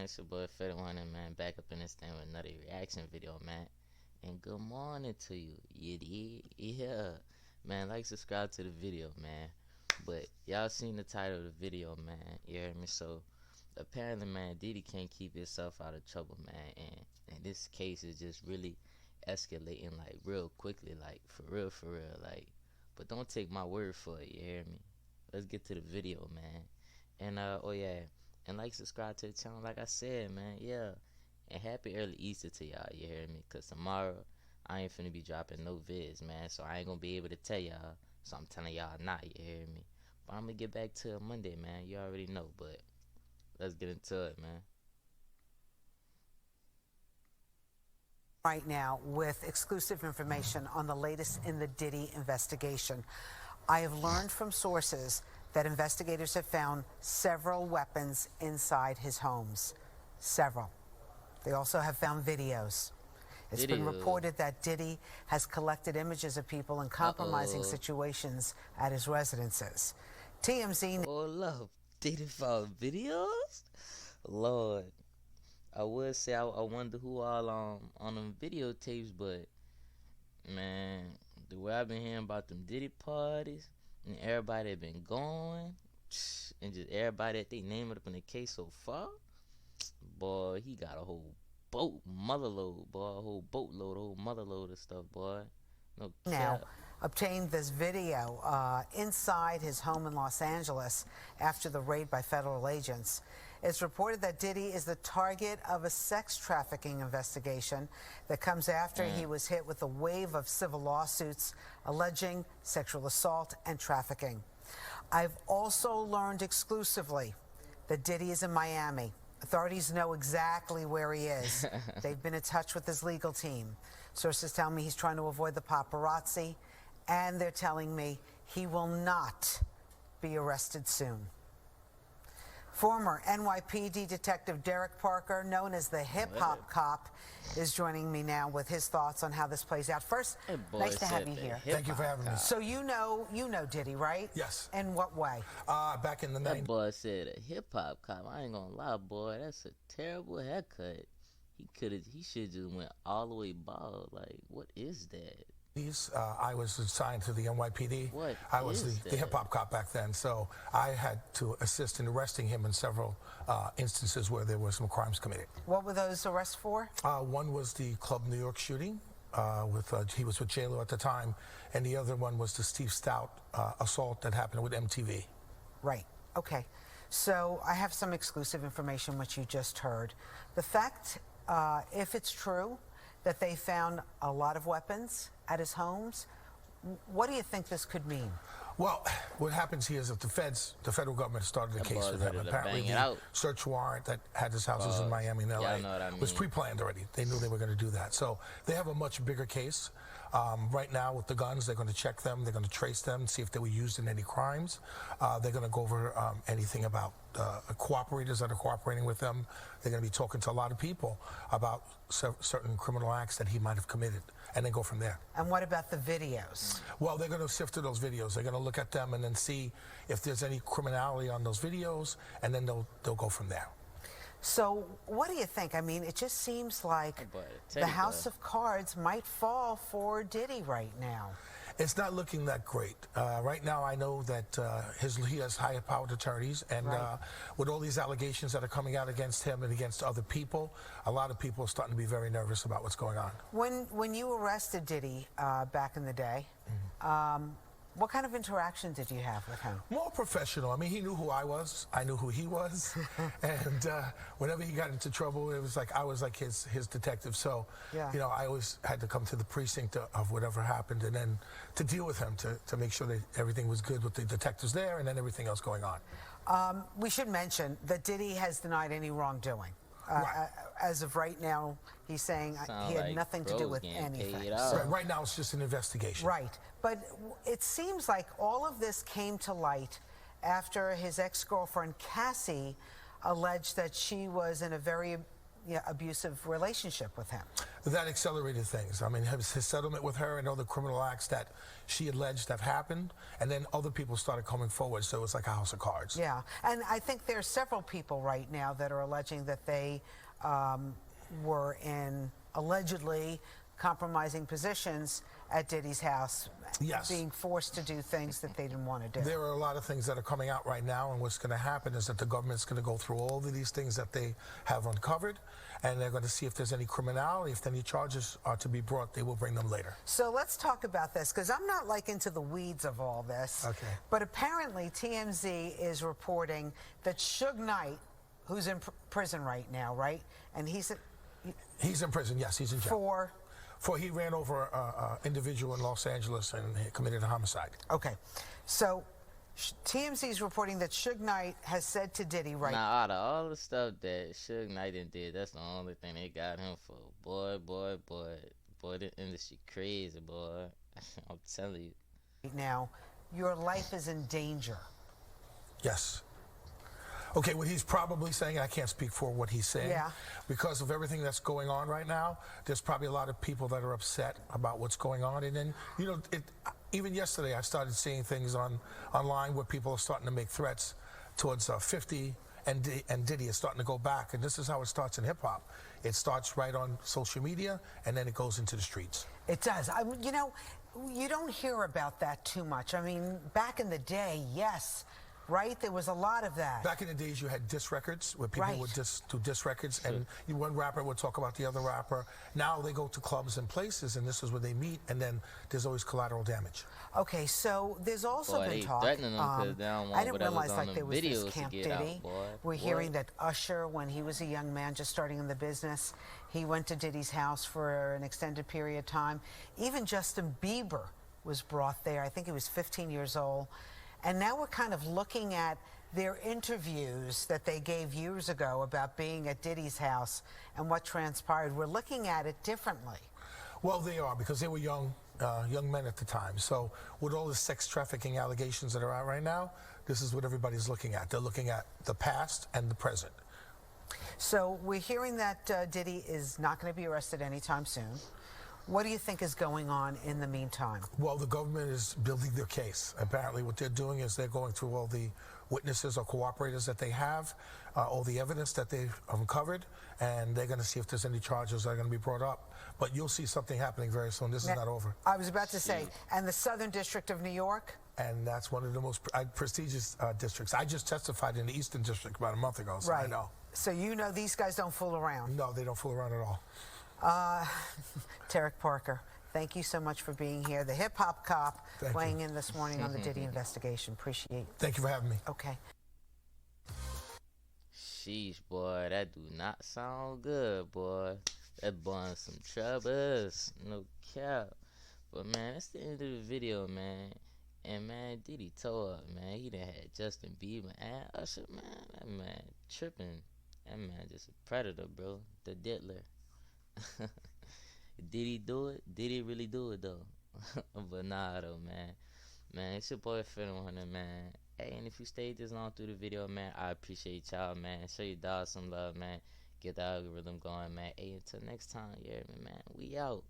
It's your boy Fetti100, man. Back up in this thing with another reaction video, man. And good morning to you. Yeah. Man, like, subscribe to the video, man. But y'all seen the title of the video, man. You heard me? So, apparently, man, Diddy can't keep himself out of trouble, man. And this case is just really escalating, like, real quickly. Like, for real. Like, but don't take my word for it, you hear me? Let's get to the video, man. And, oh yeah. And like, subscribe to the channel, like I said, man. Yeah. And happy early Easter to y'all, you hear me? Because tomorrow, I ain't finna be dropping no vids, man. So I ain't gonna be able to tell y'all. So I'm telling y'all not, you hear me? But I'm gonna get back to it Monday, man. You already know, but let's get into it, man. Right now with exclusive information on the latest in the Diddy investigation. I have learned from sources that investigators have found several weapons inside his homes. Several. They also have found videos. It's been reported that Diddy has collected images of people in compromising situations at his residences. TMZ... Oh, love. Diddy found videos? Lord. I would say I wonder who all on them videotapes, but, man, the way I've been hearing about them Diddy parties, and everybody that been going, and just everybody that they named up in the case so far, boy, he got a whole motherload, boy, a whole boatload, a whole motherload of stuff, boy. No cap. Now obtained this video inside his home in Los Angeles after the raid by federal agents. It's reported that Diddy is the target of a sex trafficking investigation that comes after he was hit with a wave of civil lawsuits alleging sexual assault and trafficking. I've also learned exclusively that Diddy is in Miami. Authorities know exactly where he is. They've been in touch with his legal team. Sources tell me he's trying to avoid the paparazzi, and they're telling me he will not be arrested soon. Former NYPD Detective Derek Parker, known as the hip-hop cop, is joining me now with his thoughts on how this plays out. First, nice to have you here. Thank you for having me. So you know Diddy, right? Yes. In what way? Back in the That 90s. boy said a hip-hop cop. I ain't gonna lie, boy. That's a terrible haircut. He should just went all the way bald. Like, what is that? I was assigned to the NYPD. What I was is the that? hip-hop cop back then, so I had to assist in arresting him in several instances where there were some crimes committed. What were those arrests for? One was the Club New York shooting. He was with J-Lo at the time, and the other one was the Steve Stout assault that happened with MTV. Right. Okay. So I have some exclusive information which you just heard. The fact, if it's true, that they found a lot of weapons at his homes, what do you think this could mean? Well, what happens here is that the federal government started a case with him. Apparently, the search warrant that had his houses in Miami and LA was pre-planned already. They knew they were going to do that. So they have a much bigger case. Right now, with the guns, they're going to check them. They're going to trace them, see if they were used in any crimes. They're going to go over anything about cooperators that are cooperating with them. They're going to be talking to a lot of people about certain criminal acts that he might have committed, and then go from there. And what about the videos? Well, they're going to sift through those videos. They're going to look at them and then see if there's any criminality on those videos, and then they'll go from there. So what do you think? I mean, it just seems like the house of cards might fall for Diddy right now. It's not looking that great. Right now, I know that he has high-powered attorneys, and with all these allegations that are coming out against him and against other people, a lot of people are starting to be very nervous about what's going on. When you arrested Diddy back in the day, what kind of interaction did you have with him? More professional. I mean, he knew who I was. I knew who he was. And whenever he got into trouble, it was like I was like his detective. So, you know, I always had to come to the precinct of whatever happened and then to deal with him, to make sure that everything was good with the detectives there and then everything else going on. We should mention that Diddy has denied any wrongdoing. As of right now, he's saying he had nothing to do with anything. Right now, it's just an investigation. Right. But it seems like all of this came to light after his ex-girlfriend, Cassie, alleged that she was in a very, abusive relationship with him. That accelerated things. I mean, his settlement with her and all the criminal acts that she alleged have happened, and then other people started coming forward, so it's like a house of cards. Yeah, and I think there's several people right now that are alleging that they were in allegedly compromising positions at Diddy's house, yes, being forced to do things that they didn't want to do. There are a lot of things that are coming out right now, and what's going to happen is that the government's going to go through all of these things that they have uncovered, and they're going to see if there's any criminality. If any charges are to be brought, they will bring them later. So let's talk about this, because I'm not like into the weeds of all this. Okay. But apparently TMZ is reporting that Suge Knight, who's in prison right now, right? And he's in prison, yes, he's in jail. For he ran over an individual in Los Angeles and he committed a homicide. Okay, so TMZ is reporting that Suge Knight has said to Diddy, right? Now, out of all the stuff that Suge Knight did, that's the only thing they got him for. Boy, the industry crazy, boy. I'm telling you. Now, your life is in danger. Yes. Okay, what he's probably saying, I can't speak for what he's saying, because of everything that's going on right now, there's probably a lot of people that are upset about what's going on. And then, you know, even yesterday I started seeing things online where people are starting to make threats towards 50, and Diddy is starting to go back. And this is how it starts in hip-hop. It starts right on social media, and then it goes into the streets. It does. You know, you don't hear about that too much. I mean, back in the day, yes, right? There was a lot of that. Back in the days, you had diss records where people would do diss records, and one rapper would talk about the other rapper. Now they go to clubs and places, and this is where they meet, and then there's always collateral damage. Okay, so there's also been talk. Them they don't want I didn't realize like there was this Camp Diddy. Out, We're hearing that Usher, when he was a young man just starting in the business, he went to Diddy's house for an extended period of time. Even Justin Bieber was brought there. I think he was 15 years old. And now we're kind of looking at their interviews that they gave years ago about being at Diddy's house and what transpired. We're looking at it differently. Well, they are, because they were young men at the time. So with all the sex trafficking allegations that are out right now, this is what everybody's looking at. They're looking at the past and the present. So we're hearing that Diddy is not going to be arrested anytime soon. What do you think is going on in the meantime? Well, the government is building their case. Apparently what they're doing is they're going through all the witnesses or cooperators that they have, all the evidence that they've uncovered, and they're going to see if there's any charges that are going to be brought up. But you'll see something happening very soon. This is not over. I was about to say, and the Southern District of New York? And that's one of the most prestigious districts. I just testified in the Eastern District about a month ago, so I know. So you know these guys don't fool around? No, they don't fool around at all. Tarek Parker, thank you so much for being here. The hip-hop cop weighing in this morning on the Diddy investigation. Appreciate it. Thank you for having me. Okay. Sheesh, boy, that do not sound good, boy. That boy in some troubles, no cap. But man, that's the end of the video, man. And man, Diddy tore up, man. He done had Justin Bieber and Usher, man. That man tripping. That man just a predator, bro. The diddler. Did he do it? Did he really do it though? But nah though, man. Man, it's your boy Fetti100, man. Hey, and if you stayed this long through the video, man, I appreciate y'all, man. Show your dog some love, man. Get the algorithm going, man. Hey, until next time, yeah, man. We out.